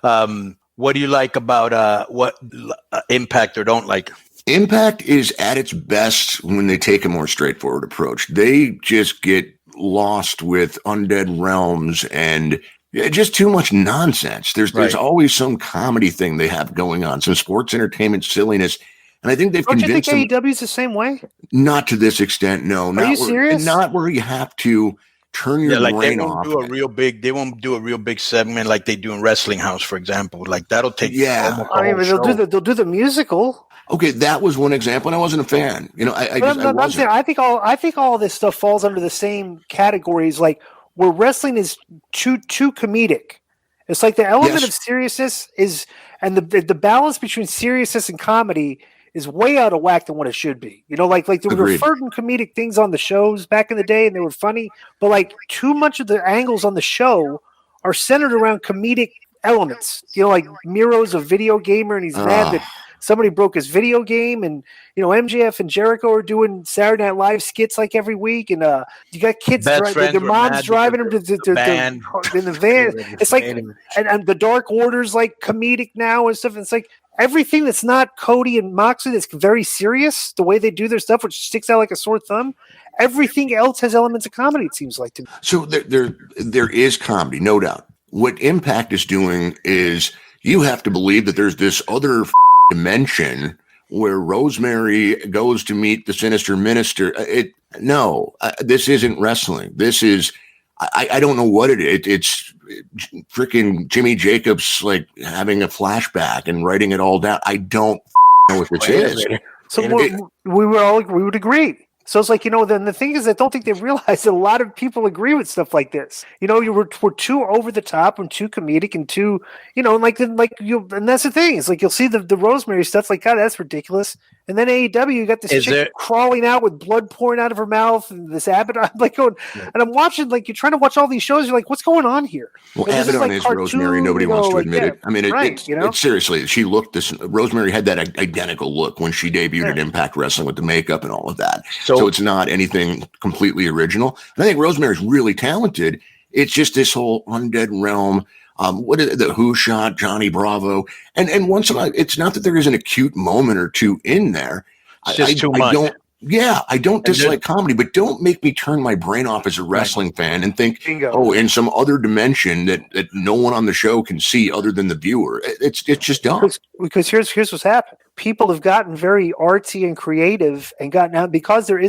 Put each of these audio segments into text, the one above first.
What do you like about what Impact or don't like? Impact is at its best when they take a more straightforward approach. They just get lost with Undead Realms and just too much nonsense. There's always some comedy thing they have going on, some sports entertainment silliness. And I think they've convinced them. Don't you think AEW's the same way? Not to this extent, no. Are you serious? Not where you have to turn your brain off. They won't do a real big segment like they do in Wrestling House, for example. Like that'll take. Yeah, I mean, they'll do the musical. Okay, that was one example, and I wasn't a fan. I think all this stuff falls under the same categories, like where wrestling is too comedic. It's like the element of seriousness is, and the balance between seriousness and comedy is way out of whack than what it should be. Like there were certain comedic things on the shows back in the day, and they were funny, but like too much of the angles on the show are centered around comedic elements. Like Miro's a video gamer, and he's mad that somebody broke his video game, and MJF and Jericho are doing Saturday Night Live skits like every week, and you got kids, their moms driving them in the van. It's like, and the Dark Order's like comedic now and stuff. It's like everything that's not Cody and Moxley that's very serious, the way they do their stuff, which sticks out like a sore thumb. Everything else has elements of comedy, it seems like to me. So there is comedy, no doubt. What Impact is doing is you have to believe that there's this other dimension where Rosemary goes to meet the Sinister Minister. This isn't wrestling. This is, I don't know what it is. It's freaking Jimmy Jacobs like having a flashback and writing it all down. I don't know what this is. So we would agree. So it's like, then the thing is, I don't think they realize that a lot of people agree with stuff like this. We're too over the top and too comedic and too, and that's the thing. It's like, you'll see the Rosemary stuff, like, God, that's ridiculous. And then AEW, you got this chick crawling out with blood pouring out of her mouth and this Abaddon, and I'm watching, like, you're trying to watch all these shows. You're like, what's going on here? Well, Abaddon is Rosemary. Nobody wants to admit it. I mean, it's seriously, she looked Rosemary had that identical look when she debuted at Impact Wrestling with the makeup and all of that. So it's not anything completely original. And I think Rosemary's really talented. It's just this whole Undead Realm. What is it, the Who shot Johnny Bravo? And once in a while, it's not that there is an acute moment or two in there. It's just too much. I don't dislike comedy, but don't make me turn my brain off as a wrestling fan and think, in some other dimension that no one on the show can see other than the viewer. It's just dumb. Because here's what's happened. People have gotten very artsy and creative and gotten out because they're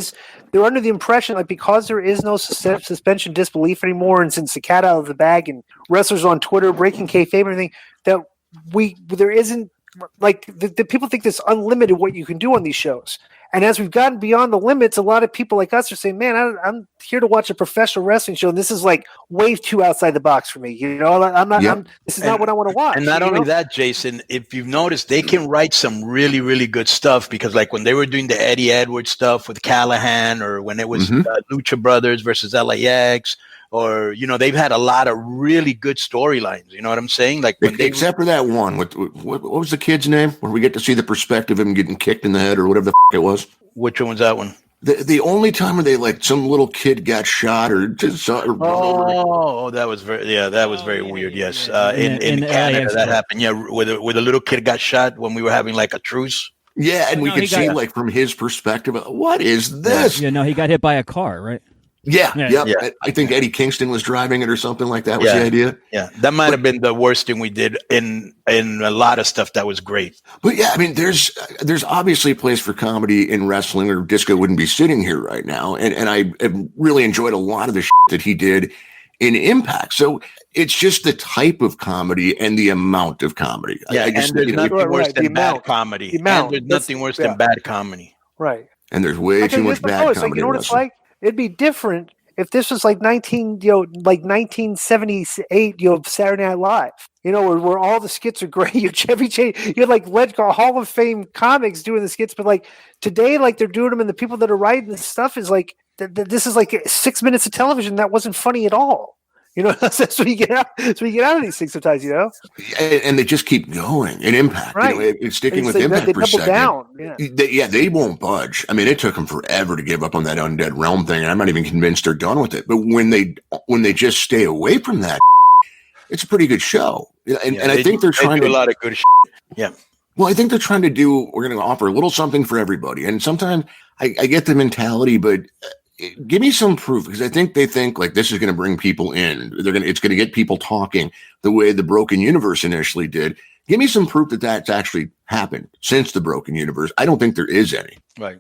under the impression, like, because there is no suspension disbelief anymore, and since the cat out of the bag and wrestlers on Twitter breaking kayfabe and everything, that there isn't, like, the people think there's unlimited what you can do on these shows. And as we've gotten beyond the limits, a lot of people like us are saying, man, I'm here to watch a professional wrestling show, and this is like way too outside the box for me. This is not what I want to watch. And not only that, Jason, if you've noticed, they can write some really, really good stuff, because like when they were doing the Eddie Edwards stuff with Callahan, or when it was Lucha Brothers versus LAX, or, they've had a lot of really good storylines. You know what I'm saying? Like except for that one with what was the kid's name, where we get to see the perspective of him getting kicked in the head or whatever the it was. Which one was that one? The only time where they, like, some little kid got shot or just saw. That was very weird. Yes, in Canada that happened. Yeah, where the little kid got shot when we were having like a truce. Yeah, and we could see like from his perspective, what is this? Yeah, no, he got hit by a car, right? Yeah. I think Eddie Kingston was driving it or something like that was the idea. Yeah, that might have been the worst thing we did in a lot of stuff that was great. But yeah, I mean, there's obviously a place for comedy in wrestling, or Disco wouldn't be sitting here right now. And I have really enjoyed a lot of the that he did in Impact. So it's just the type of comedy and the amount of comedy. Yeah, and there's nothing worse than bad comedy. There's nothing worse than bad comedy. Right. And there's way too much bad comedy. Like, you know what it's like? It'd be different if this was like 1978, Saturday Night Live, where all the skits are great. You had like Hall of Fame comics doing the skits, but like today, like they're doing them, and the people that are writing this stuff is like, this is like 6 minutes of television that wasn't funny at all. That's what you get out. That's what you get out of these things sometimes. And they just keep going in Impact. Right. It's sticking with Impact they for a second. Down. Yeah. They won't budge. I mean, it took them forever to give up on that Undead Realm thing, and I'm not even convinced they're done with it. But when they just stay away from that, it's a pretty good show. And I think they're trying to do a to lot of good shit. Yeah. Well, I think they're trying to do, we're going to offer a little something for everybody. And sometimes I get the mentality, but give me some proof, because I think they think like this is going to bring people in. It's going to get people talking the way the Broken Universe initially did. Give me some proof that that's actually happened since the Broken Universe. I don't think there is any. Right.